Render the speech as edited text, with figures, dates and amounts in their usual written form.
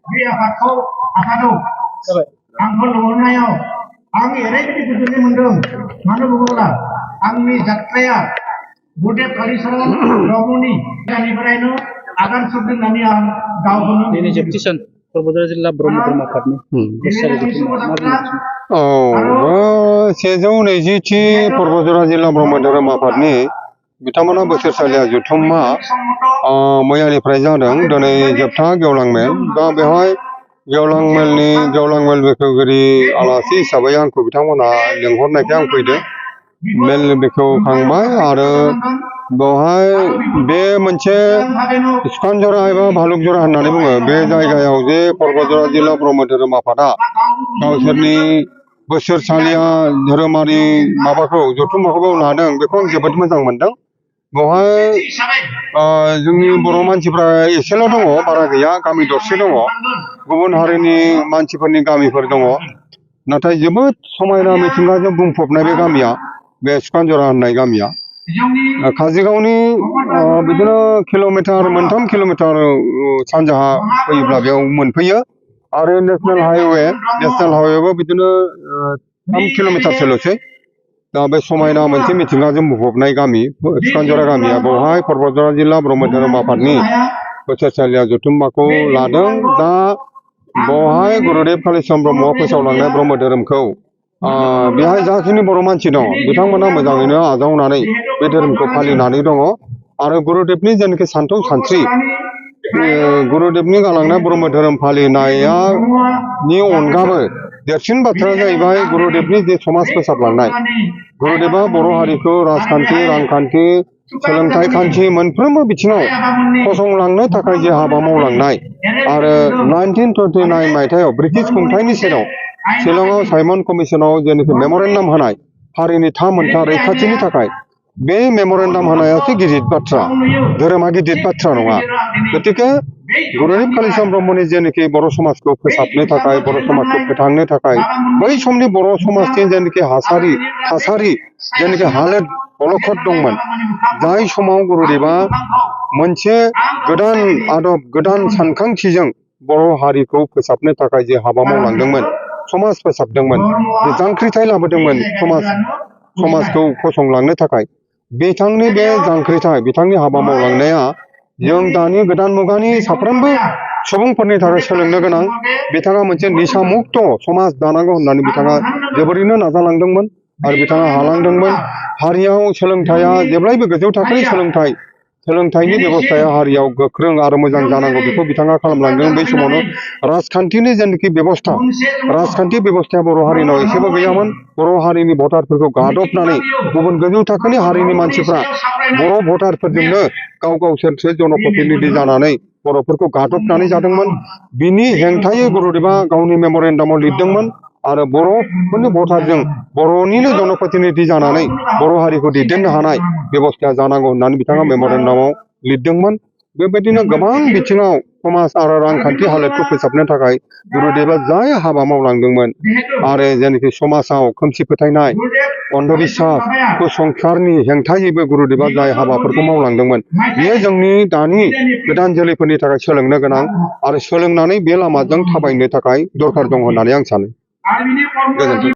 बे आफादाव आंखौ लिंहरनायाव आं ओरैबायदि गोजोननाय मोनदों। मानो बुङोब्ला आंनि जात्राया गुरुदेव कालिचरण ब्रह्मनि जायगानिफ्रायनो आगान सुरदों होननानै आं गावखौनो दिनै जोबथि सान क'क्राझार जिल्ला ब्रह्म धर्म आफादनि बोसोरारि जथुम्मा 120थि पर्बतझरा जिल्ला ब्रह्म धोरोम आफादनि बिथांमोना बोसोरसालिया जथुम्मा मैयानिफ्राय जादों। दिनै जोबथा गेवलां मेल। दा बेवहाय गेवलां मेल बेखेवगिरि आलासि हिसाबै आंखौ बिथांमोना लिंहरनायखाय आं फैदों। मेल बेखेवखांबाय आरो बेवहाय बे मोनसे सुखानजरा एबा भालुकजरा होननानै बुङो बे जायगायाव जे पर्बतझरा जिल्ला ब्रह्म धोरोम आफादा गावसोरनि बोसोरसालिया धोरोमारि माबाखौ जथुम्माखौ लादों, बेखौ आं जोबोद मोजां मोनदों। बेवहाय जोंनि बर' मानसिफ्रा एसेल' दङ, बारा गैया, गामि दरसे दङ, गुबुन हारिनि मानसिफोरनि गामिफोर दङ। नाथाय जोबोद समायना मिथिंगाजों बुंफबनाय बे गामिया, बे सुखानजरा होननाय गामिया काजलगावनि बिदिनो मोनथाम किल'मिटार सानजाहा फैयोब्ला बेयाव मोनफैयो। आरो नेसनेल हाइवेबो बिदिनो 3 किल'मिटारसोल'सै। दा बे समायना मोनसे मिथिंगाजों बुंफबनाय गामि सुखानजरा गामिया, बेवहाय पर्बतझरा जिल्ला ब्रह्म धोरोम आफादनि बोसोरसालिया जथुम्माखौ लादों। दा बेवहाय गुरुदेव कालिचरण ब्रह्मआ फोसावलांनाय ब्रह्म धोरोमखौ बेहाय जाखिनि बर' मानसि दं बिथांमोना मोजाङैनो आजावनानै बे धोरोमखौ फालिनानै दङ। आरो गुरुदेवनि जेनाखि सानथौ सानस्रि, गुरुदेवनि गालांनाय ब्रह्म धोरोम फालिनायनि अनगाबो देरसिन बाथ्राया जाहैबाय गुरुदेवनि जे समाज फोसाबलांनाय। गुरुदेवा बर' हारिखौ राजखान्थि, रांखान्थि, सोलोंथाइ खान्थि मोनफ्रोमबो बिथिङाव फसंलांनो थाखाय जे हाबा मावलांनाय। आरो 1939 मायथाइयाव ब्रिटिश खुंथायनि सेराव शिलंआव साइमन कमिसनाव जेनाखि मेम'रेन्डाम होनाय हारिनि थामोनथा रैखाथिनि थाखाय, बे मेम'रेन्डाम होनायासो गिदिर बाथ्रा, धोरोमा गिदिर बाथ्रा नङा। गतिके गुरुदेव कालिचरण ब्रह्मनि जेनाखि बर' समाजखौ फोसाबनो थाखाय, बर' समाजखौ फोथांनो थाखाय बै समनि बर' समाजनि जेनाखि थासारि जेनाखि हालोद अलखद दंमोन, जाय समाव गुरुदेवा मोनसे गोदान आदब, गोदान सानखांथिजों बर' हारिखौ फोसाबनो थाखाय जे हाबा मावलांदोंमोन, समाज फोसाबदोंमोन, जे जांख्रिथाय लाबोदोंमोन समाजखौ फसंलांनो थाखाय, बिथांनि बे जांख्रिथाय, बिथांनि हाबा मावलांनाया जों दानि गोदान मुगानि साफ्रोमबो सुबुंफोरनि थाखाय सोलोंनो गोनां। बिथाङा मोनसे निसा मुक्त समाज दानांगौ होननानै बिथाङा जोबोरैनो नाजालांदोंमोन आरो बिथाङा हालांदोंमोन। हारियाव सोलोंथाइया जेब्लायबो गोजौ थाखोनि सोलोंथाइनि बेबस्थाया हारियाव गोख्रों आरो मोजां जानांगौ, बेखौ बिथाङा खालामलांदों। बै समावनो राजखान्थिनि जेनाखि राजखान्थि बेबस्थाया बर' हारिनाव एसेबो गैयामोन। बर' हारिनि भटारफोरखौ गादबनानै गुबुन गोजौ थाखोनि हारिनि मानसिफ्रा बर' भटारफोरजोंनो गावसोरसो जनप्रतिनिधि जानानै बर'फोरखौ गादबनानै जादोंमोन। बिनि हेंथायै गुरुदेवा गावनि मेम'रेन्डामाव लिरदोंमोन आरो बर'फोरनि भटारजों बर'निनो जनप्रतिनिधि जानानै बर' हारिखौ दैदेननो हानाय बेबस्थाया जानांगौ होननानै बिथाङा मेम'रेन्डामाव लिरदोंमोन। बेबायदिनो गोबां बिथिङाव समाज आरो रांखान्थि हालोदखौ फोसाबनो थाखाय गुरुदेवा जाय हाबा मावलांदोंमोन, आरो जेनाखि समाजाव खोमसि फोथायनाय, अन्धबिश्वास, कुसंस्कारनि हेंथायैबो गुरुदेवा जाय हाबाफोरखौ मावलांदोंमोन, बेयो जोंनि दानि गोदान जोलैफोरनि थाखाय सोलोंनो गोनां आरो सोलोंनानै बे लामाजों थाबायनो थाखाय दरखार दं होननानै आं सानो। गोजोन्थों।